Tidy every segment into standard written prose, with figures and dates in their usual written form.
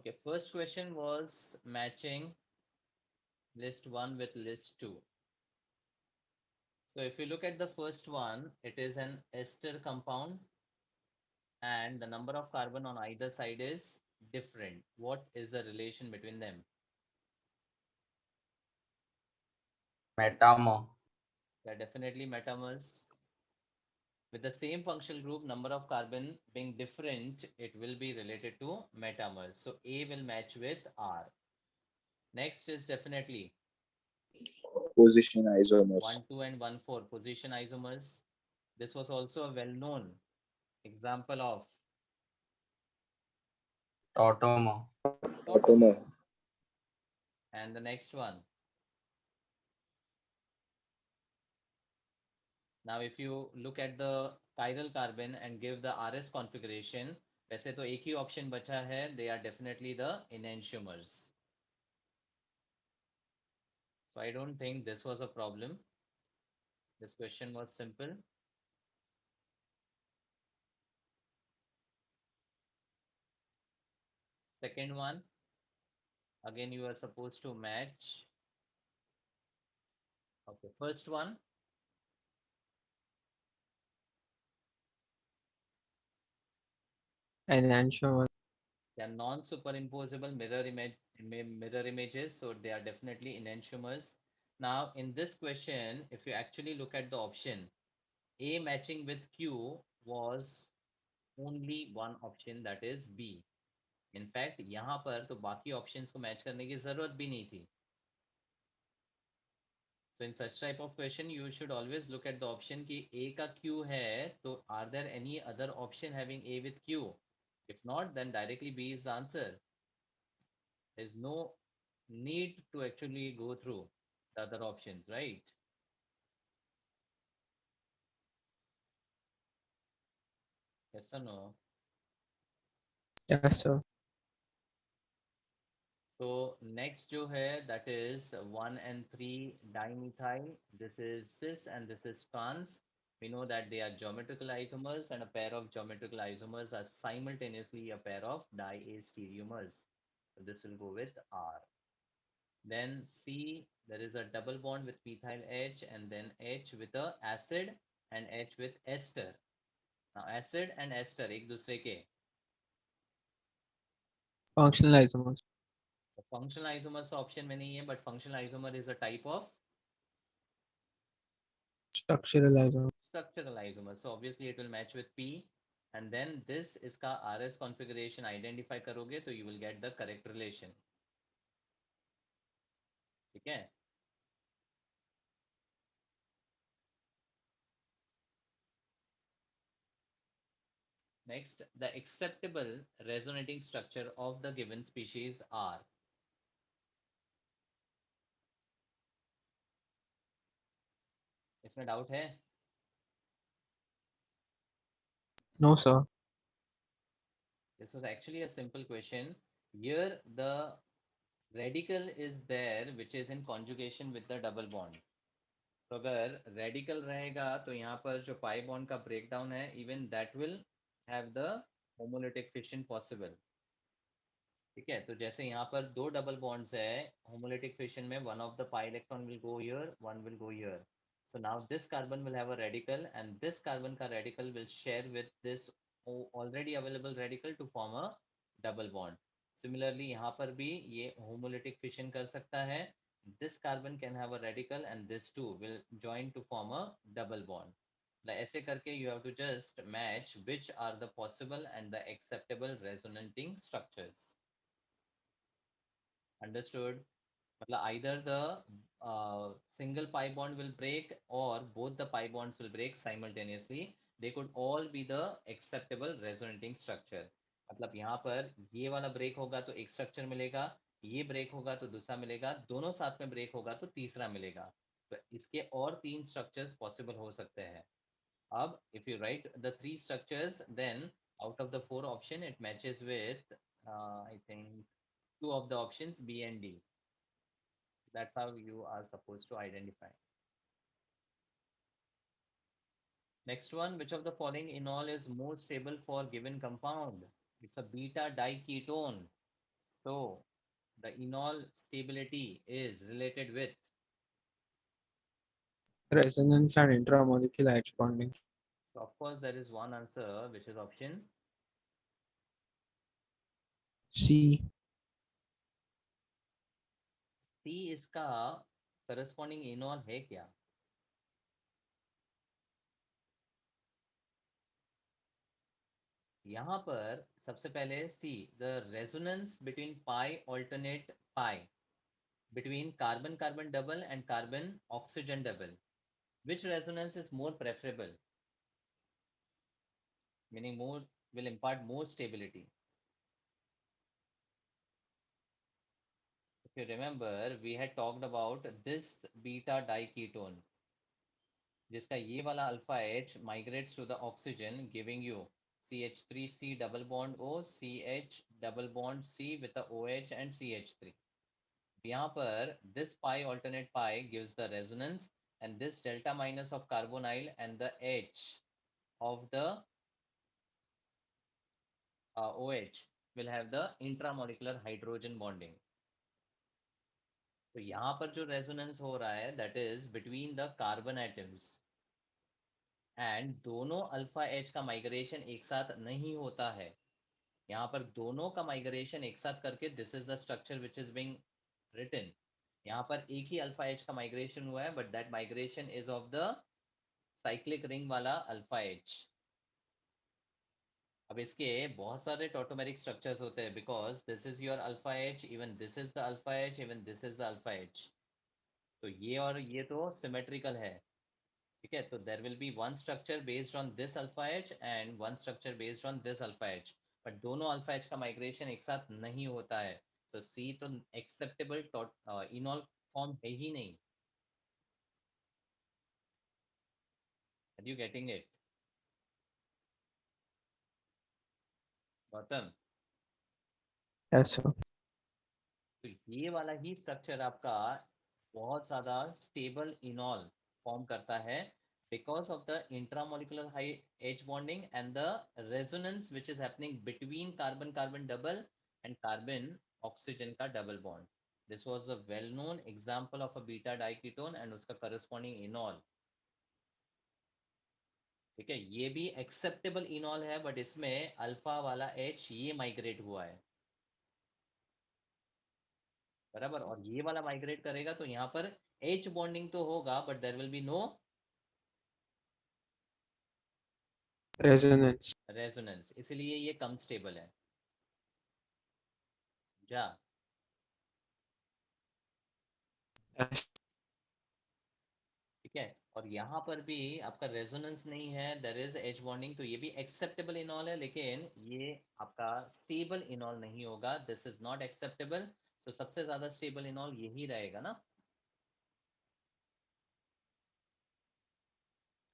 Okay, first question was matching list 1 with list 2. So if you look at the first one, it is an ester compound and the number of carbon on either side is different. What is the relation between them? Metamer. They're definitely metamers. With the same functional group, number of carbon being different, it will be related to metamers. So A will match with R. Next is definitely Position isomers. 1, 2, and 1, 4 position isomers. This was also a well-known example of Tautomer. tautomer. Tautomer. And the next one. Now, if you look at the chiral carbon and give the RS configuration, वैसे तो एक ही option बचा है, they are definitely the enantiomers. So I don't think this was a problem. This question was simple. Second one, again you are supposed to match. Okay, first one, enantiomer, they are non-superimposable mirror images, so they are definitely enantiomers. Now, in this question, if you actually look at the option, A matching with Q was only one option, that is B. In fact, यहाँ पर तो बाकी options को match करने की जरूरत भी नहीं थी. So in such type of question, you should always look at the option कि A का Q है, तो are there any other option having A with Q? If not, then directly B is the answer. There's no need to actually go through the other options, right? Yes or no? yes sir, So next जो है, that is 1 and 3 dimethyl. This is cis and this is trans. We know that they are geometrical isomers and a pair of geometrical isomers are simultaneously a pair of diastereomers. So this will go with R. Then C, there is a double bond with methyl H and then H with a acid and H with ester. Now acid and ester एक दूसरे के functional isomers, functional isomers option में नहीं है, but functional isomer is a type of structural isomers, structural isomer. So obviously it will match with P and then this इसका RS configuration identify करोगे तो you will get the correct relation. ठीक है. Next, the acceptable resonating structure of the given species are. इसमें doubt है? no sir, This was actually a simple question. Here the radical is there which is in conjugation with the double bond. तो अगर radical रहेगा तो यहाँ पर जो pi bond का breakdown है, even that will have the homolytic fission possible. ठीक है, तो जैसे यहाँ पर दो डबल बॉन्ड्स है होमोलिटिक फिशन में, one of the pi electron will go here, one will go here. So now this carbon will have a radical and this carbon का radical will share with this already available radical to form a double bond. Similarly यहाँ पर भी ये homolytic fission कर सकता है. This carbon can have a radical and this two will join to form a double bond. Like ऐसे करके you have to just match which are the possible and the acceptable resonating structures. Understood? मतलब either the single pi bond will break or both the pi bonds will break simultaneously. They could all be the acceptable resonating structure. मतलब यहाँ पर ये वाला break होगा तो एक structure मिलेगा, ये ब्रेक होगा तो दूसरा मिलेगा, दोनों साथ में ब्रेक होगा तो तीसरा मिलेगा. तो इसके और तीन स्ट्रक्चर्स पॉसिबल हो सकते हैं. अब if you write the three structures, then out of the four option it matches with I think two of the options B and D. That's how you are supposed to identify. Next one, which of the following enol is more stable for given compound? It's a beta diketone. So the enol stability is related with, Resonance and intramolecular H bonding. so of course there is one answer which is option C. C. इसका corresponding enol है क्या? यहाँ पर सबसे पहले C, the resonance between pi alternate pi between carbon carbon double and carbon oxygen double, which resonance is more preferable, meaning more will impart more stability? If you remember, we had talked about this beta diketone, जिसका ये वाला alpha H migrates to the oxygen, giving you CH3C double bond O, CH double bond C with the OH and CH3. यहाँ पर this pi alternate pi gives the resonance, and this delta minus of carbonyl and the H of the OH will have the intramolecular hydrogen bonding. तो यहाँ पर जो resonance हो रहा है that is between the carbon atoms, and दोनों alpha H का migration एक साथ नहीं होता है. यहाँ पर दोनों का माइग्रेशन एक साथ करके this is the structure which is being written. यहाँ पर एक ही अल्फा एच का माइग्रेशन हुआ है, but that migration is of the cyclic ring वाला अल्फा एच. अब इसके बहुत सारे टोटोमेरिक स्ट्रक्चर्स होते हैं, because this is your alpha H, even this is the alpha H, even this is the alpha H. तो ये और ये तो सिमेट्रिकल है. ठीक है, तो there will be one structure based on this alpha H and one structure based on this alpha H, but दोनों अल्फा एच का माइग्रेशन एक साथ नहीं होता है. तो सी तो एक्सेप्टेबल इनॉल फॉर्म है ही नहीं. Are you getting it Gautam? Yes, sir. तो ये वाला ही स्ट्रक्चर आपका बहुत ज़्यादा स्टेबल इनॉल फॉर्म करता है, because of the intramolecular high H bonding and the resonance which is happening between carbon carbon double and carbon oxygen का double bond. This was a well known example of a beta diketone and उसका corresponding enol. ठीक है, ये भी acceptable enol है, but इसमें alpha वाला H ये माइग्रेट हुआ है, बराबर. और ये वाला माइग्रेट करेगा तो यहाँ पर H बॉन्डिंग तो होगा, but there will be no Resonance. Resonance, इसलिए ये कम स्टेबल है. जा. Yes. ठीक है, और यहाँ पर भी आपका रेजोनेंस नहीं है, देयर इज एच बॉन्डिंग, तो ये भी एक्सेप्टेबल इनॉल है, लेकिन ये आपका स्टेबल इनॉल नहीं होगा. This is not acceptable. तो सबसे ज्यादा स्टेबल इनॉल यही रहेगा ना.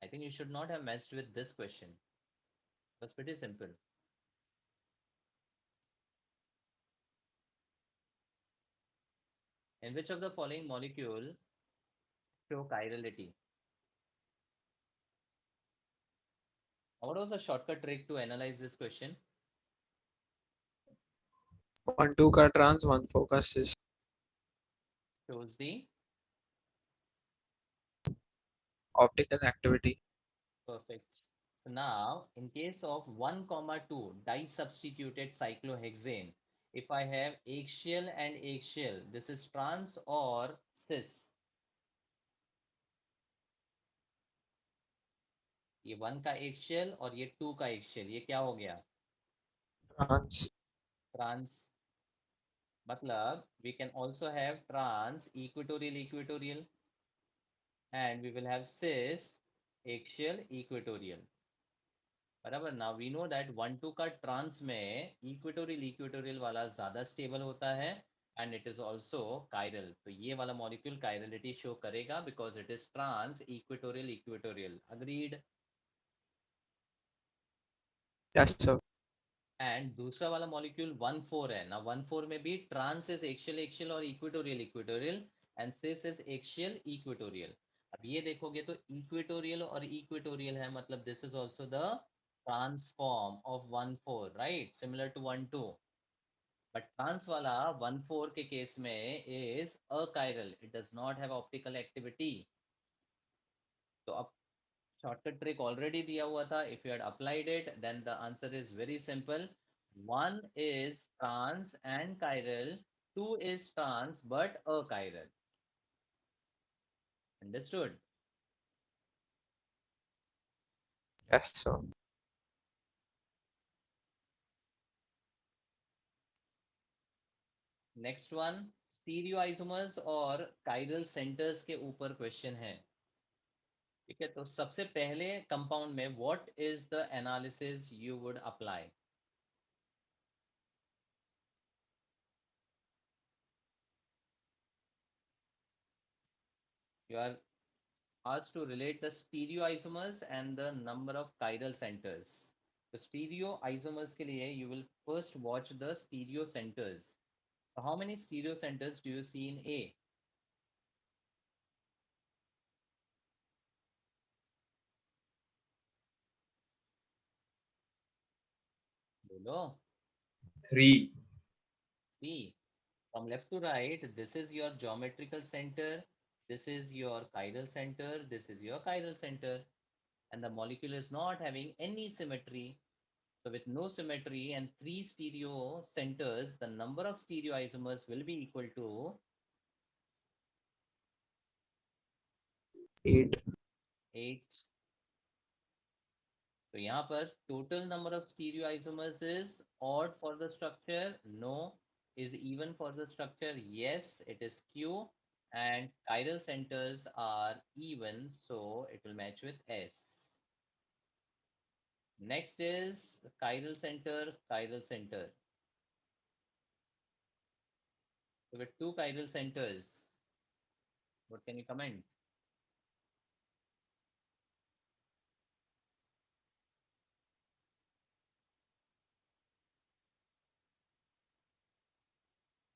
I think you should not have matched with this question. बस pretty simple. In which of the following molecule show chirality? What was the shortcut trick to analyze this question? 1,2 का trans, 1,4 का cis. Shows the Optical activity. perfect. So now, in case of 1, 2 disubstituted cyclohexane, if I have axial and axial, this is trans or cis? ये 1 का axial और ये 2 का axial, ये क्या हो गया? Trans. Trans. मतलब we can also have trans equatorial equatorial, and we will have cis axial equatorial, बराबर. नाउ वी नो दैट 1, 2 का ट्रांस में इक्वेटोरियल इक्वेटोरियल वाला ज्यादा स्टेबल होता है, and it is also chiral. तो ये वाला मॉलिक्यूल कायरलिटी शो करेगा because it is trans equatorial equatorial. Agreed? Yes, sir. And दूसरा वाला मॉलिक्यूल 1, 4 है ना. 1, 4 में भी ट्रांस इज एक्शियल एक्शियल और equatorial equatorial, and cis is axial equatorial. अब ये देखोगे तो इक्वेटोरियल और इक्वेटोरियल है, मतलब this is also the transform of 1, 4, right, similar to 1, 2. But trans वाला 1,4 के केस में is achiral, it does not have optical activity. तो अब शॉर्टकट ट्रिक ऑलरेडी दिया हुआ था. If you had applied it then the answer is very simple. One is trans and chiral, two is trans but achiral. Understood? Yes, sir. Next one, stereoisomers और chiral centers के ऊपर question है. ठीक है, तो सबसे पहले कंपाउंड में what is the analysis you would apply? You are asked to relate the stereoisomers and the number of chiral centers. तो stereoisomers के लिए you will first watch the stereo centers. So how many stereo centers do you see in A? बोलो. 3. 3. From left to right, this is your geometrical center, this is your chiral center, this is your chiral center, and the molecule is not having any symmetry. So with no symmetry and 3 stereo centers, the number of stereoisomers will be equal to 8. 8. So यहाँ पर total number of stereoisomers is odd for the structure, no. Is even for the structure, yes, it is Q. And chiral centers are even, so it will match with S. Next is chiral center, chiral center. So with 2 chiral centers, what can you comment?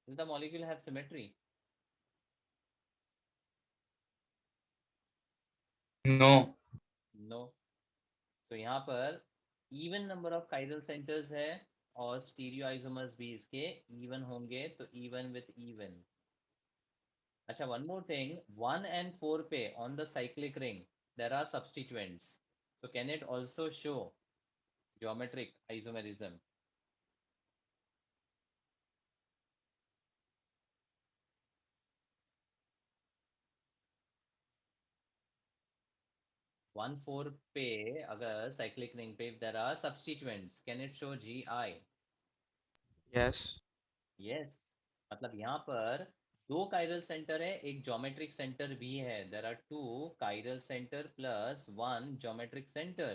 Will the molecule have symmetry? No. No. So यहाँ पर even number of chiral centers है और stereoisomers भी इसके even होंगे, तो even with even. अच्छा, one more thing, 1 and 4 पे on the cyclic ring there are substituents. So can it also show geometric isomerism? One four पे अगर cyclic ring पे if there are substituents, can it show GI? Yes. Yes. मतलब यहाँ पर 2 chiral center है, एक geometric center भी है. There are 2 chiral center plus 1 geometric center.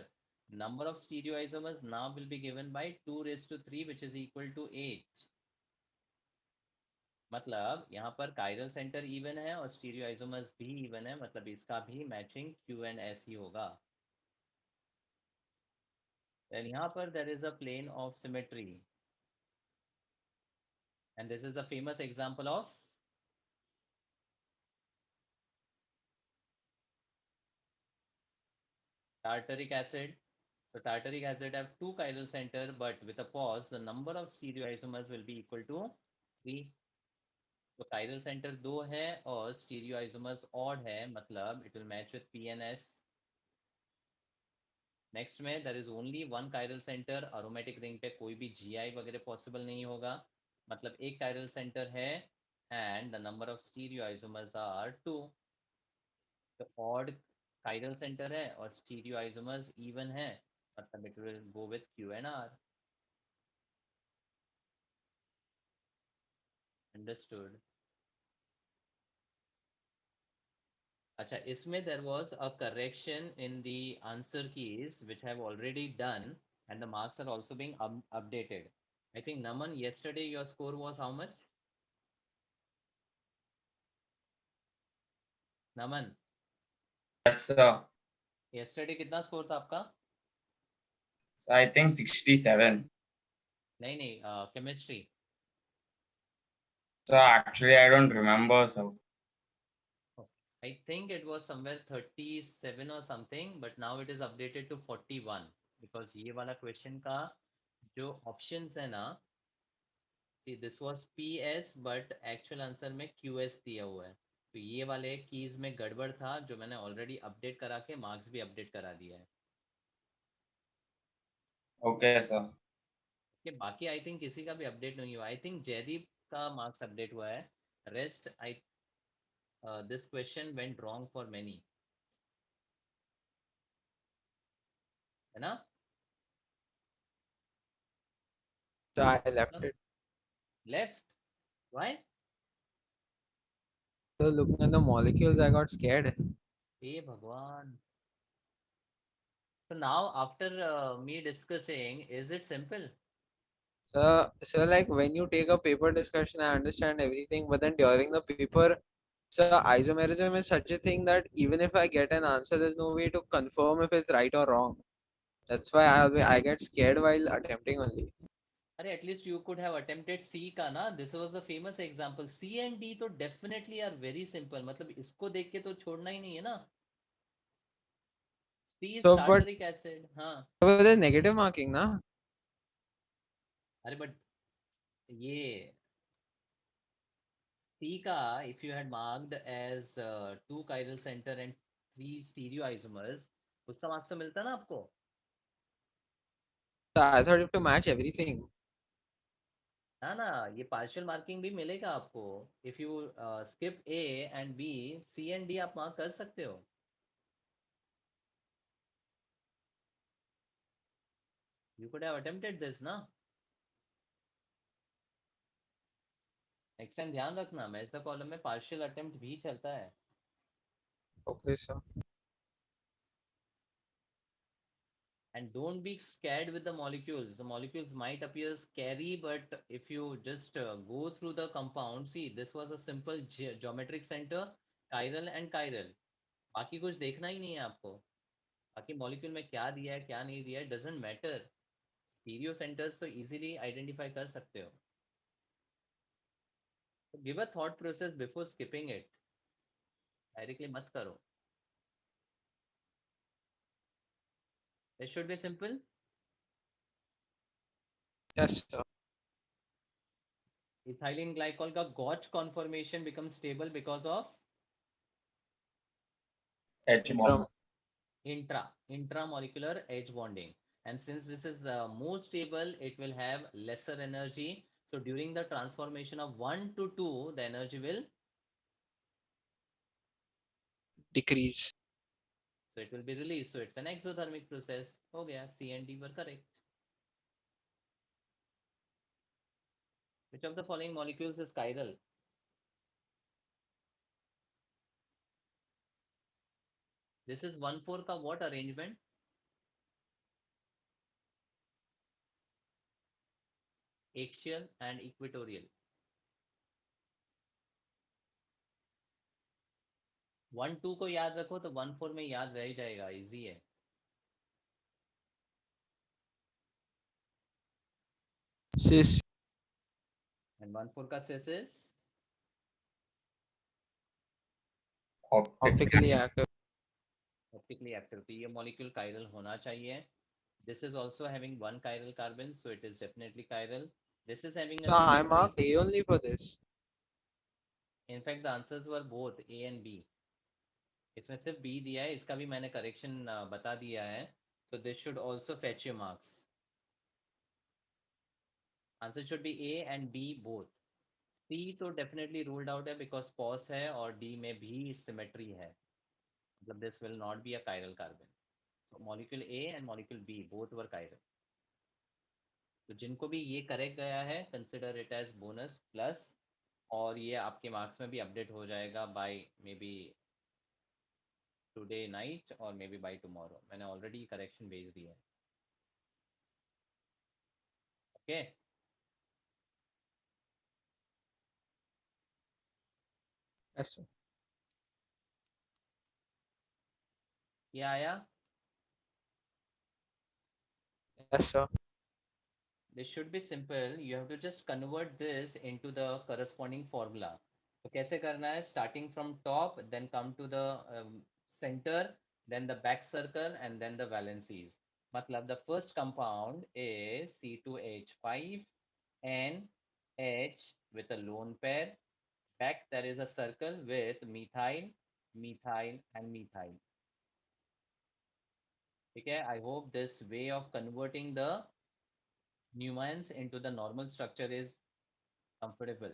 Number of stereoisomers now will be given by 2 raised to 3 which is equal to 8. मतलब यहाँ पर chiral center even है और stereoisomers भी even है, मतलब इसका भी matching Q and S ही होगा. Then यहाँ पर there is a plane of symmetry. And this is a famous example of tartaric acid. So tartaric acid have 2 chiral center, but with a pause, the number of stereoisomers will be equal to 3. तो chiral center 2 है और stereoisomers odd है, मतलब it will match with P and S. Next में there is only one chiral center, aromatic ring पे कोई भी GI वगैरह possible नहीं होगा, मतलब एक chiral center है and the number of stereoisomers are 2. तो odd chiral center है और stereoisomers even है, मतलब it will go with Q and R. Understood? अच्छा, इसमें there was a correction in the answer keys which I have already done and the marks are also being updated. I think Naman, yesterday your score was how much? Naman, Yes, sir. yesterday कितना score था आपका? So I think 67. नहीं नहीं, chemistry. So actually, I don't remember, sir. I think it was somewhere 37 or something, but now it is updated to 41 because ये वाला question का जो options है ना, See, this was PS, but actual answer में QS दिया हुआ है, तो ये वाले कीज में गड़बड़ था जो मैंने ऑलरेडी अपडेट करा के मार्क्स भी अपडेट करा दिया है. Okay, sir. कि बाकी आई थिंक किसी का भी अपडेट नहीं हुआ. आई थिंक जयदीप का मार्क्स अपडेट हुआ है. Rest I this question went wrong for many, है ना? So I left it. Left? Why? So looking at the molecules, I got scared. हे भगवान. So now after me discussing, is it simple? So like when you take a paper discussion, I understand everything, but then during the paper, so isomerism is such a thing that even if I get an answer, there's no way to confirm if it's right or wrong. That's why I get scared while attempting only. अरे at least you could have attempted C का ना. This was a famous example. C and D तो definitely are very simple. मतलब इसको देख के तो छोड़ना ही नहीं है ना. C is So tartaric acid. हाँ. but there's negative marking, na? अरे but ये C का if you had marked as 2 chiral center and 3 stereoisomers, उसका मार्क्स तो मिलता ना आपको. So I thought you have to match everything. ना ना, ये पार्शियल मार्किंग भी मिलेगा आपको. If you skip A and B, C and D आप मार्क कर सकते हो. You could have attempted this ना. नेक्स्ट टाइम ध्यान रखना, मैच द कॉलम में पार्शियल अटेम्प्ट भी चलता है. Okay, sir. And don't be scared with the molecules. The molecules might appear scary, but if you just go through the compound, see, this was a simple geometric center, chiral and chiral. बाकी कुछ देखना ही नहीं है आपको. बाकी molecule में क्या दिया है क्या नहीं दिया है डजेंट मैटर. स्टीरियो सेंटर्स तो इजीली आइडेंटिफाई कर सकते हो. तो give a thought process before skipping it. Directly मत करो. It should be simple. Yes, sir. Ethylene glycol का gauche conformation become stable because of H bond. intramolecular H bonding. And since this is more stable, it will have lesser energy. So during the transformation of 1 to 2, the energy will, Decrease. so it will be released. So it's an exothermic process. हो गया, C and D were correct. Which of the following molecules is chiral? This is 1,4 का what arrangement? Axial and equatorial. 1,2 को याद रखो तो 1,4 में याद रह जाएगा, इजी है. Cis. And 1,4 का cis is Optically active. optically active. तो ये molecule chiral होना चाहिए. This is also having one chiral carbon, so it is definitely chiral. This is having So a I symmetry. marked A only for this. In fact, the answers were both A and B. इसमें सिर्फ B दिया है, इसका भी मैंने correction बता दिया है. So this should also fetch your marks. Answer should be A and B both. C तो definitely ruled out है because pos है और D में भी symmetry है. मतलब this will not be a chiral carbon. So molecule A and molecule B both were chiral. तो जिनको भी ये करेक्ट गया है, consider it as bonus plus. और ये आपके मार्क्स में भी अपडेट हो जाएगा by maybe today night और मे बी बाय टुमारो. मैंने ऑलरेडी करेक्शन भेज दिया है. ओके. Yes, sir. ये आया. Yes, sir. This should be simple. You have to just convert this into the corresponding formula. तो कैसे करना है? Starting from top, then come to the center, then the back circle, and then the valencies. मतलब the first compound is C2H5 and H with a lone pair. Back there is a circle with methyl, methyl, and methyl. Okay, I hope this way of converting the nuance into the normal structure is comfortable.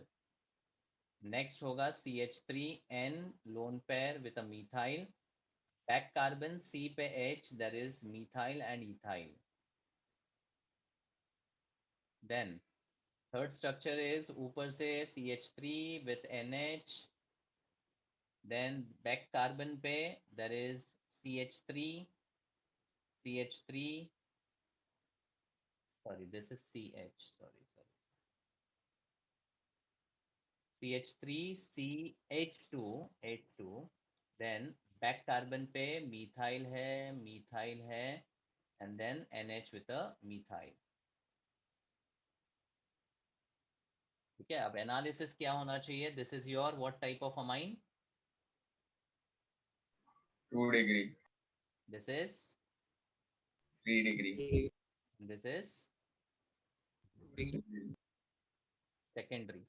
Next होगा CH3N lone pair with a methyl. Back carbon C पे H, there is methyl and ethyl. Then third structure is ऊपर से CH3 with NH. Then back carbon पे there is CH3, CH3. Sorry, this is CH. Sorry. CH3, CH2, H2. Then back carbon पे methyl है, and then NH with a methyl. ठीक है, अब analysis क्या होना चाहिए? This is your what type of amine? 2 degree, This is 3 degree, this is secondary.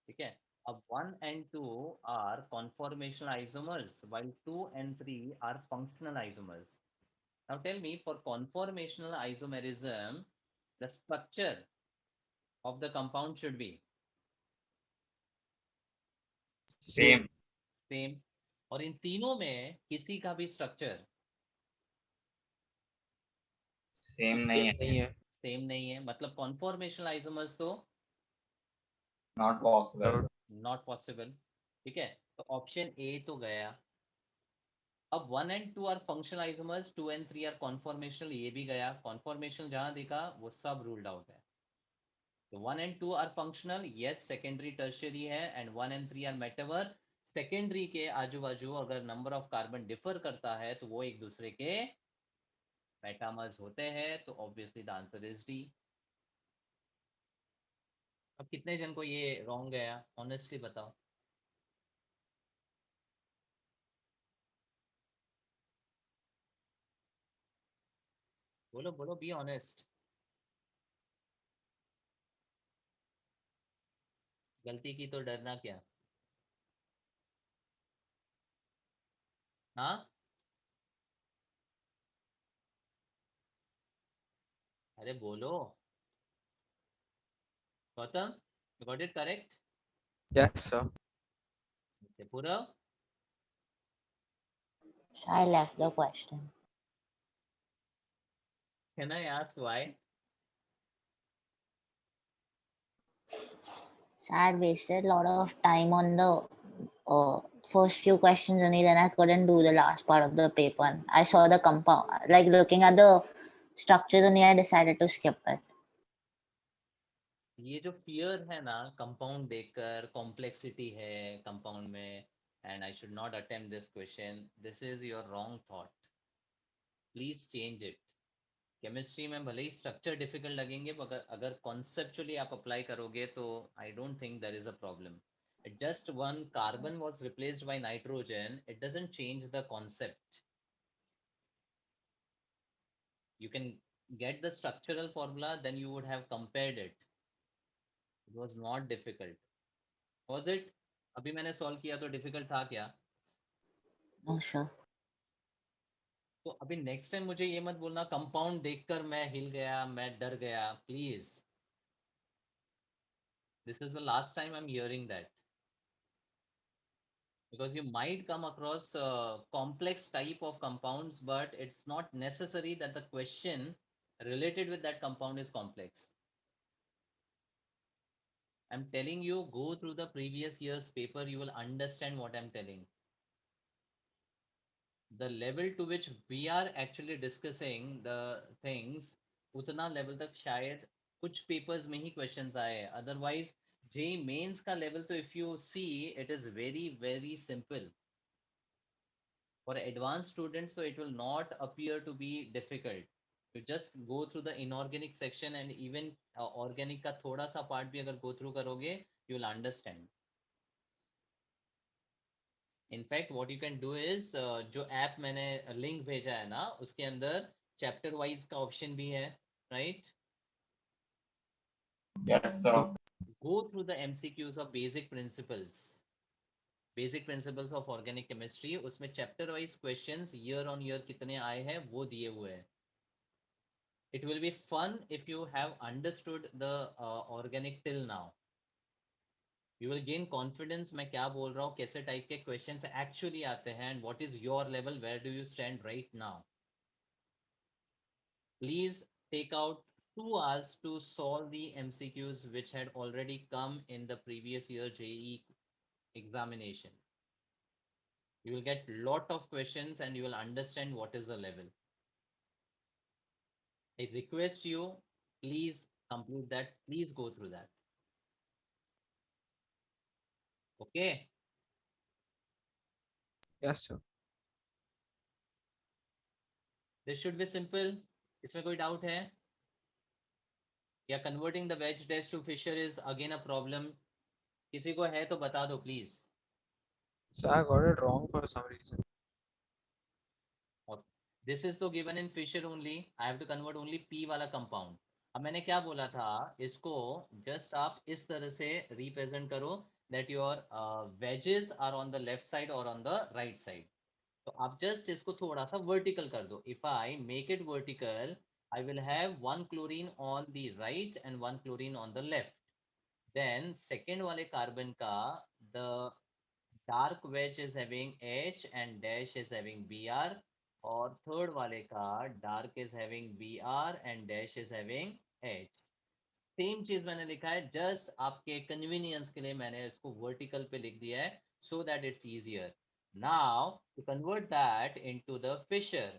ठीक है, अब 1 and 2 are conformational isomers, while 2 and 3 are functional isomers. Now tell me, for conformational isomerism, the structure of the compound should be same, same, और इन तीनों में किसी का भी structure same नहीं है, सेम नहीं है, मतलब कॉन्फॉर्मेशनल आइसोमर्स तो not possible, नॉट पॉसिबल. ठीक है, तो ऑप्शन ए तो गया. अब 1 and 2 are functional isomers, 2 and 3 are conformational, ये भी गया. कॉन्फॉर्मेशनल जहां देखा वो सब रूल्ड आउट है. तो 1 and 2 are functional, yes secondary tertiary है, and 1 and 3 are metamer. Secondary के आजू बाजू अगर नंबर ऑफ कार्बन डिफर करता है तो वो एक दूसरे के मेटामर्स होते हैं, तो obviously the answer is D. अब कितने जन को ये रॉन्ग गया, ऑनेस्टली बताओ. बोलो बोलो, बी ऑनेस्ट. गलती की तो डरना क्या. हाँ, अरे बोलो. Gautam, got it correct. Yes, sir. पूरा. I left the question. Can I ask why? So I had wasted a lot of time on the first few questions only. Then I couldn't do the last part of the paper. I saw the compound, like looking at the structures only. I decided to skip it. ये जो fear है ना compound देखकर, complexity है compound में, and I should not attempt this question, this is your wrong thought. Please change it. Chemistry में भले ही structure difficult लगेंगे, मगर अगर कॉन्सेप्चुअली आप अप्लाई करोगे तो I don't think there is a problem. Just one carbon was replaced by nitrogen, it doesn't change the concept. You can get the structural formula, then you would have compared it. It was not difficult, was it? अभी मैंने solve किया तो difficult था क्या? No, sir. तो अभी next time मुझे ये मत बोलना कंपाउंड देखकर मैं हिल गया, मैं डर गया, please. This is the last time I am hearing that, because you might come across complex type of compounds, but it's not necessary that the question related with that compound is complex. I'm telling you, go through the previous year's paper, you will understand what I'm telling. The level to which we are actually discussing the things, उतना level तक शायद कुछ papers में ही questions आए. Otherwise, J mains का level तो if you see, it is very very simple. For advanced students, so it will not appear to be difficult. You just go through the inorganic section, and even organic का थोड़ा सा part भी अगर go through करोगे, you will understand. In fact what you can do is, जो app मैंने link भेजा है ना, उसके अंदर चैप्टर वाइज का ऑप्शन भी है, right? Yes, sir. Go through the MCQs of basic principles of organic chemistry. उसमें chapter wise questions year on year कितने आए हैं वो दिए हुए हैं. It will be fun if you have understood the organic till now. You will gain confidence. मैं क्या बोल रहा हूँ, कैसे टाइप के questions actually आते हैं, and what is your level, where do you stand right now. Please take out 2 hours to solve the MCQs which had already come in the previous year JEE examination. You will get lot of questions and you will understand what is the level. I request you, please complete that. Please go through that. Okay. Yes, sir. This should be simple. इसमें कोई doubt है? या converting the wedge dash to Fisher is again a problem? किसी को है तो बता दो please. So I got it wrong for some reason. This is तो given in Fisher only. I have to convert only P वाला compound. अब मैंने क्या बोला था, इसको just आप इस तरह से represent करो that your wedges are on the left side or on the right side. तो आप just इसको थोड़ा सा vertical कर दो. If I make it vertical, I will have one chlorine on the right and one chlorine on the left. Then second वाले carbon का the dark wedge is having H and dash is having Br. और third वाले का dark is having Br and dash is having H. Same चीज मैंने लिखा है, just आपके कन्वीनियंस के लिए मैंने इसको वर्टिकल पे लिख दिया है so that it's easier. Now to convert that into the Fisher,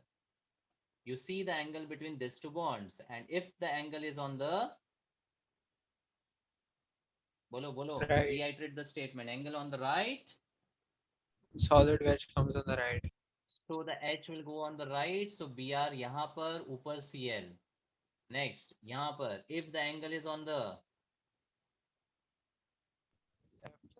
you see the angle between these two bonds, and if the angle is on the bolo Right. reiterate the statement, angle on the right, Solid wedge comes on the right. so the H will go on the right, so Br यहाँ पर ऊपर Cl. Next यहाँ पर if the angle is on the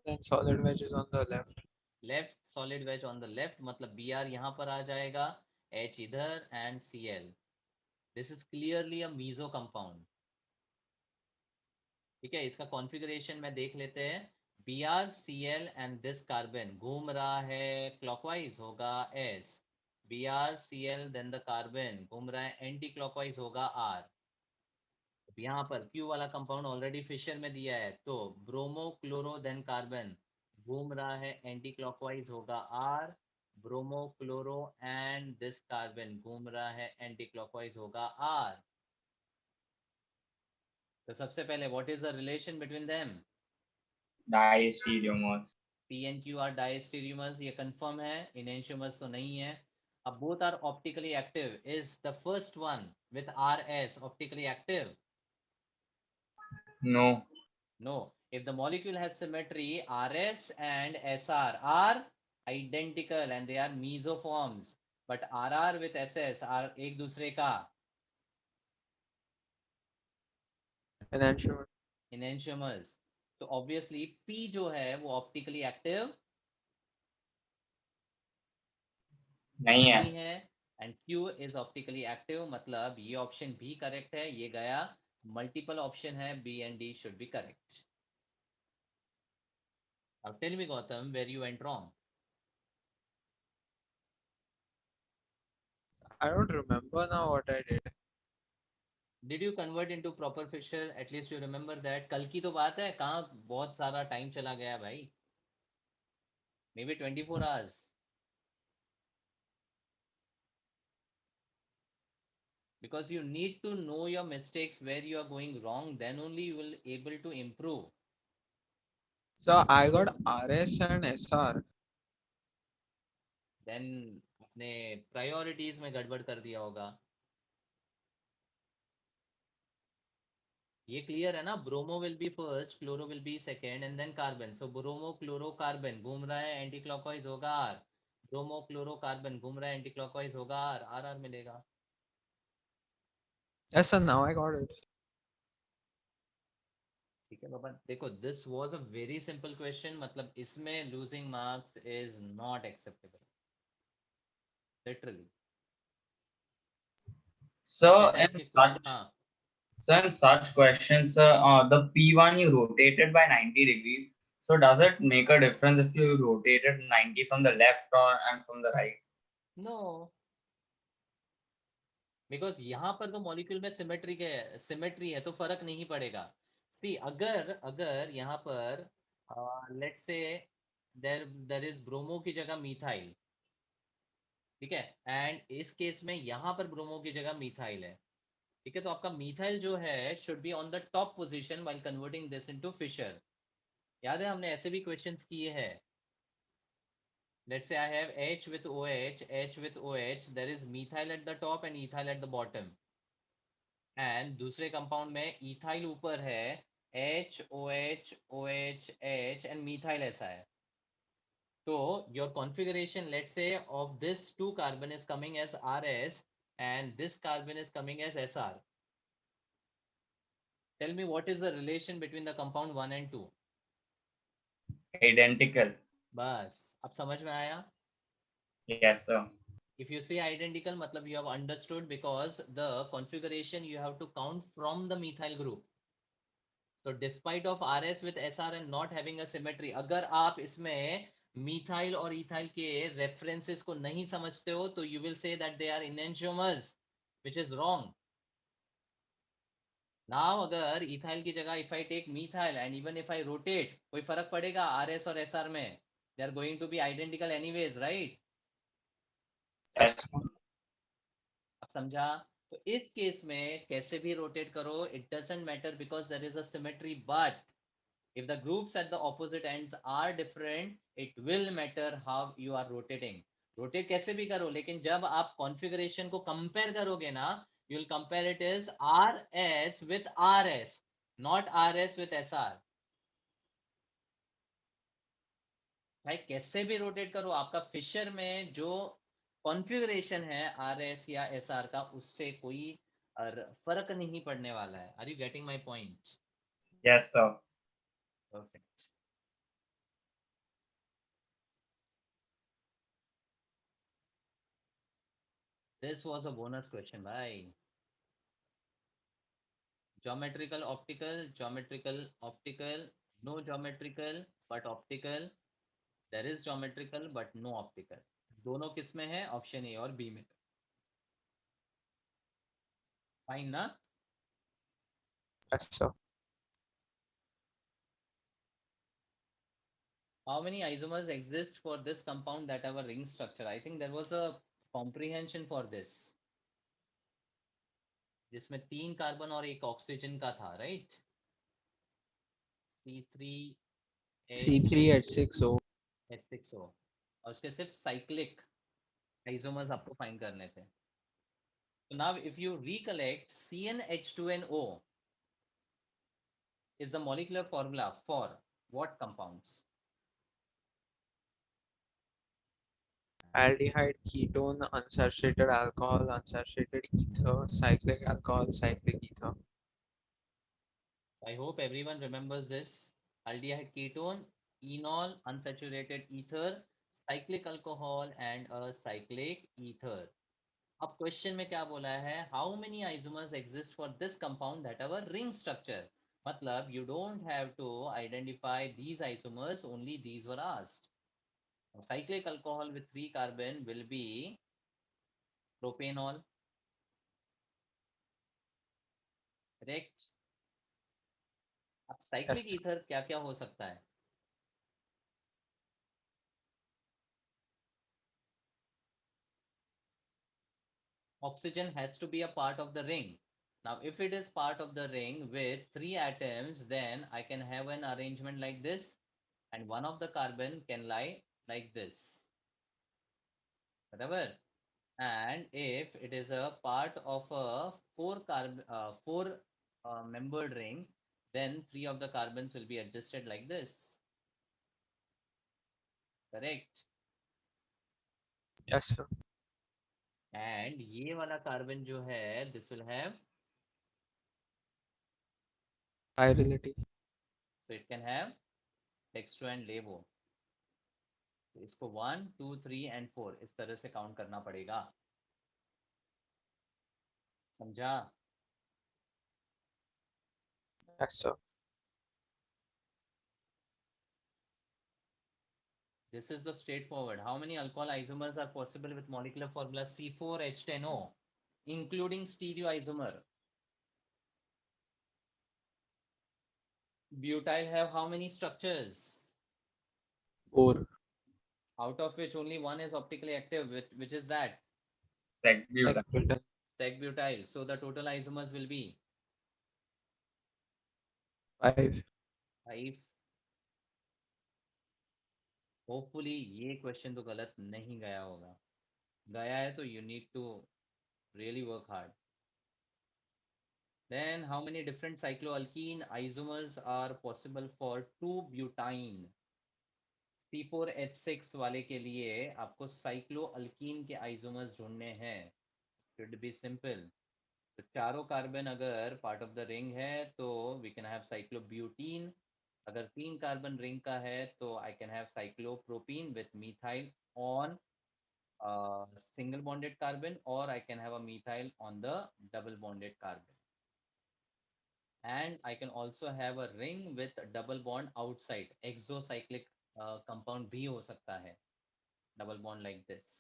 Then solid wedge is on the left. left, solid wedge on the left, मतलब Br यहाँ पर आ जाएगा, H इधर and Cl. This is clearly a meso compound. ठीक है, इसका कॉन्फ़िगरेशन में देख लेते हैं. Br Cl and this carbon घूम रहा है clockwise होगा S. Br Cl then the carbon घूम रहा है एंटी क्लॉकवाइज होगा R. यहाँ पर Q वाला कंपाउंड ऑलरेडी फिशर में दिया है, तो ब्रोमो क्लोरो देन कार्बन घूम रहा है एंटी क्लॉकवाइज होगा R. Bromo chloro and this carbon घूम रहा है एंटी क्लॉकवाइज होगा R. तो सबसे पहले what is the relation between them? Diastereomers. P and Q are diastereomers, ये कंफर्म है. enantiomers तो नहीं है. अब both are optically active. Is the first one with RS optically active? No. No. If the molecule has symmetry, RS and SR are identical and they are mesoforms. But RR with SS are एक दूसरे का Enantiomer. enantiomers. तो obviously P जो है वो optically active नहीं है. नहीं है and Q is optically active. मतलब ये ऑप्शन भी करेक्ट है, ये गया. मल्टीपल ऑप्शन है, B and D should be correct. Now tell me Gautam, where you went wrong? I don't remember now what I did. Did you convert into proper Fisher? At least you remember that. कल की तो बात है, कहाँ बहुत सारा time चला गया भाई. Maybe 24 hours. Because you need to know your mistakes, where you are going wrong, then only you will able to improve. So I got RS and SR. Then अपने priorities में गड़बड़ कर दिया होगा. ये क्लियर है ना? Bromo will be first, chloro will be second and then carbon. So bromo chloro carbon घूम रहा है एंटी क्लॉकवाइज होगा R. ब्रोमो क्लोरो कार्बन घूम रहा है एंटी क्लॉकवाइज होगा R. RR मिलेगा. Yes, sir. Now I got it. ठीक है बाबा. देखो, this was a very simple question. मतलब इसमें losing marks is not acceptable, literally. So हाँ So in such questions, the P1 you rotated by 90 degrees. So does it make a difference if you rotated 90 from the left or and from the right? No, because यहाँ पर तो molecule में symmetry है तो फर्क नहीं पड़ेगा. सी अगर यहाँ पर let's say there is bromo की जगह मीथाइल, ठीक है, एंड इस केस में यहाँ पर ब्रोमो की जगह मीथाइल है, ठीक है, तो आपका मीथाइल जो है should be on the top position while converting this into Fischer. याद है हमने ऐसे भी क्वेश्चंस किए हैं. Let's say I have H with OH, there is methyl at the top and ethyl at the bottom. And दूसरे compound में ethyl ऊपर है, H, OH, OH, H and methyl ऐसा है. So your configuration, let's say, of this 2 carbon is coming as RS and this carbon is coming as SR. Tell me what is the relation between the compound 1 and 2? Identical. बस अब समझ में आया. Yes, sir. If you say identical, matlab you have understood, because the configuration you have to count from the methyl group. So despite of RS with SR and not having a symmetry, अगर आप इसमें methyl और ethyl के references को नहीं समझते हो तो you will say that they are enantiomers, which is wrong. Now अगर ethyl की जगह if I take methyl and even if I rotate, कोई फर्क पड़ेगा RS और SR में? They are going to be identical anyways, right? Yes. अब समझा. तो इस केस में कैसे भी रोटेट करो, it doesn't matter because there is a symmetry. But if the groups at the opposite ends are different, it will matter how you are rotating. Rotate कैसे भी करो, लेकिन जब आप कॉन्फ़िगरेशन को कंपेयर करोगे ना, you will compare it as RS with RS, not RS with SR. भाई कैसे भी रोटेट करो, आपका फिशर में जो कॉन्फ़िगरेशन है RS या SR का, उससे कोई फर्क नहीं पड़ने वाला है. Are you getting my point? Yes, sir. Perfect. This was a bonus question, bhai. Geometrical, optical, no geometrical but optical. There is geometrical but no optical. दोनों किस में है? ऑप्शन ए और बी में. फाइन ना? Yes, sir. How many isomers exist for this compound that have a ring structure? I think there was a comprehension for this, जिसमें 3 carbon और 1 oxygen का था, राइट? C3H6O. H6O और उसके सिर्फ साइक्लिक आइसोमर्स आपको फाइंड करने थे. So now if you recollect, CnH2nO is the molecular formula for what compounds? Aldehyde, ketone, unsaturated alcohol, unsaturated ether, cyclic alcohol, cyclic ether. I hope everyone remembers this. Aldehyde ketone, enol, unsaturated ether, cyclic alcohol and a cyclic ether. अब question में क्या बोला है? How many isomers exist for this compound that have a ring structure. मतलब you don't have to identify these isomers, only these were asked. Cyclic alcohol with 3 carbon will be propanol, correct? अब cyclic Yes. Ether क्या क्या हो सकता है? Oxygen has to be a part of the ring. Now, if it is part of the ring with 3 atoms, then I can have an arrangement like this, and one of the carbon can lie like this. Whatever. And if it is a part of a 4 membered ring, then 3 of the carbons will be adjusted like this. Correct? Yes, sir. And ये वाला carbon जो है, this will have, Chirality. so it can have dextro and levo. तो इसको 1, 2, 3 and 4 इस तरह से count करना पड़ेगा. समझा? Yes, sir. This is the straightforward. How many alcohol isomers are possible with molecular formula C4H10O, including stereoisomer? Butyl have how many structures? 4. Out of which only one is optically active, which is that Sec-butyl. sec-butyl. So the total isomers will be 5. 5. Hopefully ये question तो गलत नहीं गया होगा. गया है तो you need to really work hard. Then how many different cycloalkene isomers are possible for 2-butene? C4H6 वाले के लिए आपको cycloalkene के isomers ढूंढने हैं. Should be simple. तो चारों कार्बन अगर पार्ट ऑफ द रिंग है तो वी कैन हैव साइक्लोब्यूटीन. अगर 3 कार्बन रिंग का है तो I can have cyclopropene with methyl on single bonded carbon, or I can have a methyl on the double bonded carbon. And I can also have a ring with double bond outside. Exocyclic compound भी हो सकता है. Double bond like this.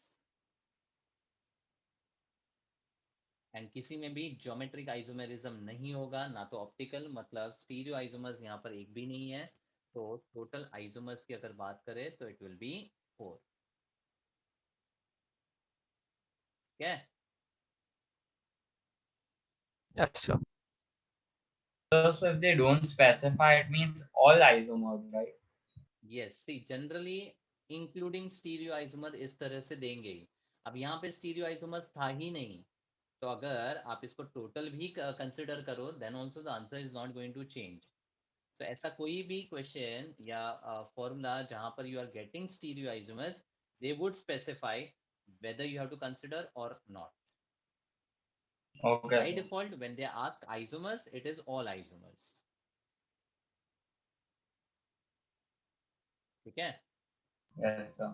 And किसी में भी geometric isomerism नहीं होगा, ना तो ऑप्टिकल, मतलब स्टीरियो आइसोमर्स यहाँ पर एक भी नहीं है. तो टोटल आइसोमर्स की अगर बात करें तो इट विल बी 4. क्या? Yes, sir. So if they don't specify, it means all isomers, right? Yes, see generally including stereo isomer इस तरह से देंगे ही. अब यहाँ पे स्टीरियो आइसोमर्स था ही नहीं, तो अगर आप इसको टोटल भी कंसिडर करो then also the answer is not going to change. तो ऐसा कोई भी क्वेश्चन या फॉर्मूला जहां पर you are getting stereo isomers, they would specify whether you have to consider or not. Okay. By sir. default, when they ask isomers, it is all isomers. ठीक है? Yes, sir.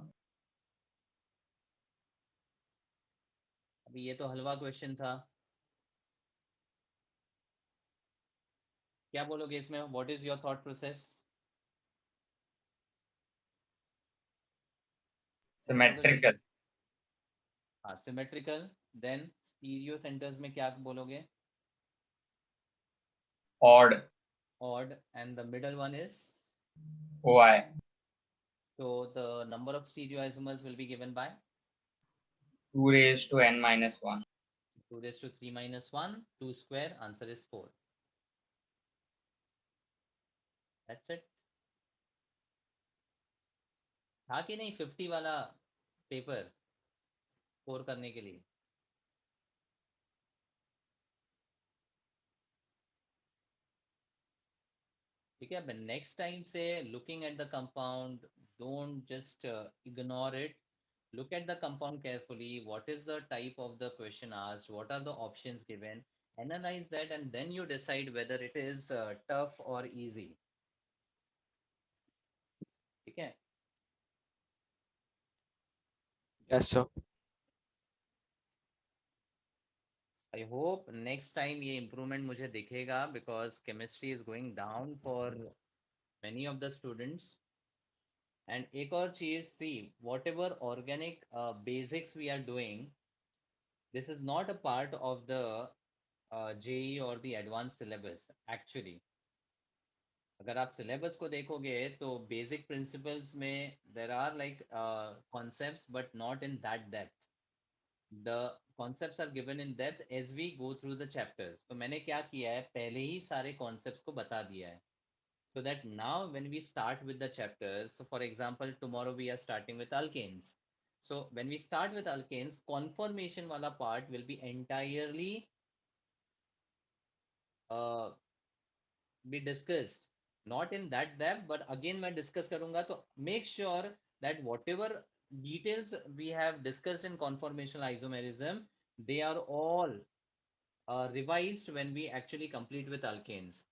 अभी ये तो हलवा question था. क्या बोलोगे इसमें? What is your thought process? Symmetrical. हाँ, सिमेट्रिकल. देन स्टीरियो सेंटर्स में क्या बोलोगे? Odd. Odd. And the middle one is? OI. So the number of stereoisomers will be given by 2 raised to n minus 1. 2 raised to 3 minus 1. 2 square. Answer is 4. That's it. था कि नहीं 50 वाला paper score करने के लिए? ठीक है. but next time से looking at the compound, don't just ignore it. Look at the compound carefully. What is the type of the question asked? What are the options given? Analyze that and then you decide whether it is tough or easy. ठीक है? Yes, sir. I hope next time ये improvement मुझे दिखेगा, because chemistry is going down for many of the students. And एक और चीज, see, whatever organic basics we are doing, this is not a part of the JEE or the advanced syllabus actually. अगर आप syllabus को देखोगे तो basic principles में there are like concepts but not in that depth. The concepts are given in depth as we go through the chapters. तो मैंने क्या किया है, पहले ही सारे concepts को बता दिया है, so that now when we start with the chapters, so for example tomorrow we are starting with alkanes. So when we start with alkanes, conformation wala part will be entirely be discussed, not in that depth, but again मैं discuss करूंगा. तो make sure that whatever details we have discussed in conformational isomerism, they are all revised when we actually complete with alkanes.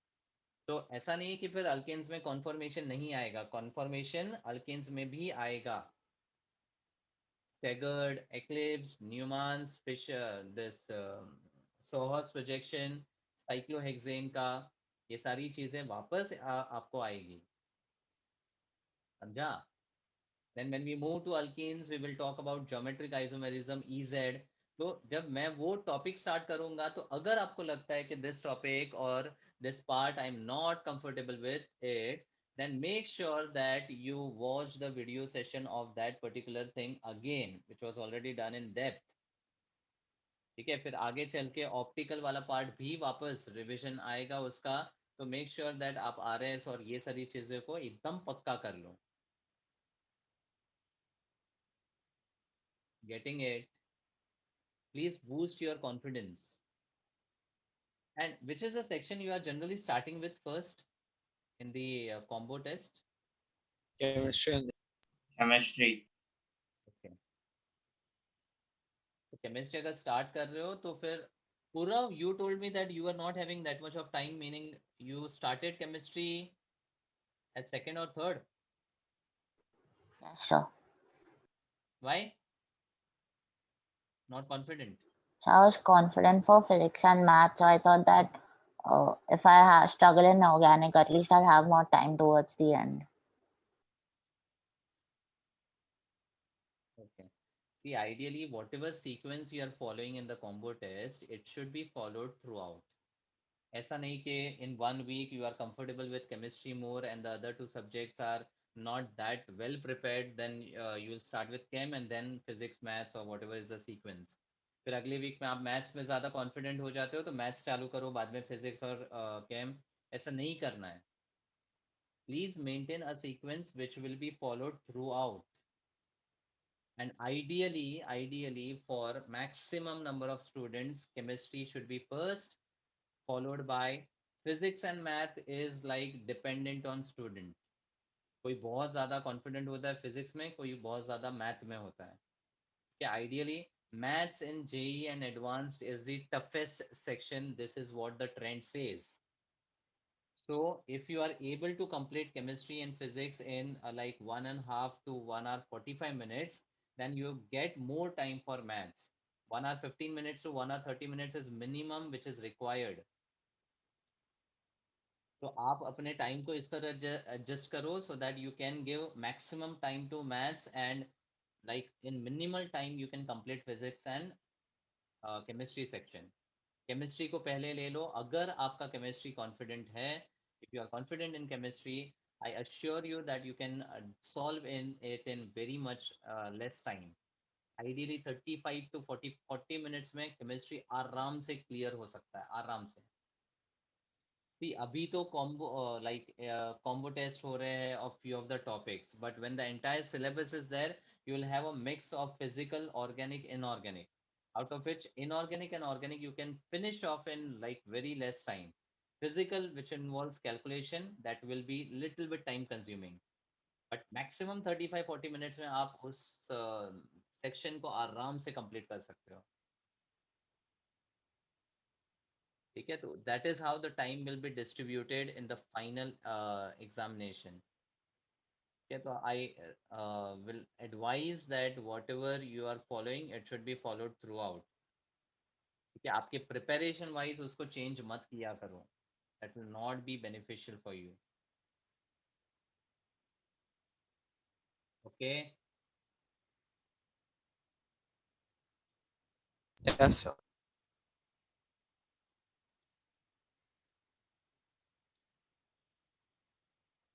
तो ऐसा नहीं है कि फिर alkanes में conformation नहीं आएगा. Conformation alkanes में भी आएगा. Staggered, eclipse, Newman's, Fisher, this Sohus projection, cyclohexane का, ये सारी चीजें वापस आपको आएगी, समझा? Then when we move to alkenes, we will talk about geometric isomerism, EZ. तो जब मैं वो टॉपिक स्टार्ट करूंगा, तो अगर आपको लगता है कि दिस टॉपिक और this part I am not comfortable with it, then make sure that you watch the video session of that particular thing again, which was already done in depth. ठीक है, फिर आगे चल के ऑप्टिकल वाला part भी वापस रिवीजन आएगा उसका, तो मेक श्योर दैट आप RS और ये सारी चीज़ों को एकदम पक्का कर लो. Getting it? Please boost your confidence. And which is the section you are generally starting with first in the combo test? Chemistry and chemistry. Okay. तो chemistry अगर start कर रहे हो तो फिर Purav, you told me that you are not having that much of time, meaning you started chemistry as second or third. Yeah, sure. Why? Not confident. So I was confident for physics and math, so I thought that if I struggle in organic, at least I'll have more time towards the end. Okay. See, ideally, whatever sequence you are following in the combo test, it should be followed throughout. ऐसा नहीं कि in 1 week you are comfortable with chemistry more and the other two subjects are not that well prepared, then you will start with chem and then physics, maths or whatever is the sequence. फिर अगले week में आप maths में ज़्यादा confident हो जाते हो तो मैथ्स चालू करो, बाद में फिजिक्स और केम. ऐसा नहीं करना है. Please maintain a sequence which will be followed through out. And ideally for maximum number of students, chemistry should be first, followed by physics, and math is like dependent on student. कोई बहुत ज़्यादा confident होता है physics में, कोई बहुत ज़्यादा math में होता है. कि ideally maths in JEE and advanced is the toughest section. This is what the trend says. So if you are able to complete chemistry and physics in like 1.5 to 1 hour 45 minutes, then you get more time for maths. 1 hour 15 minutes to 1 hour 30 minutes is minimum which is required. तो आप अपने time को इस तरह adjust करो so that you can give maximum time to maths, and like in minimal time you can complete physics and chemistry section. Chemistry को पहले ले लो अगर आपका chemistry confident है. If you are confident in chemistry, I assure you that you can solve it in very much less time. Ideally 35 to 40 minutes में chemistry आराम से clear हो सकता है, आराम से. See, अभी तो combo test हो रहे हैं of few of the topics, but when the entire syllabus is there, you will have a mix of physical, organic, inorganic, out of which inorganic and organic you can finish off in like very less time. Physical, which involves calculation, that will be little bit time consuming, but maximum 35-40 minutes में आप उस section को आराम से complete कर सकते हो. ठीक है, तो that is how the time will be distributed in the final examination. Okay, so I will advise that whatever you are following, it should be followed throughout. ठीक है, आपके preparation wise उसको change मत किया करो. That will not be beneficial for you. Okay. yes, sir.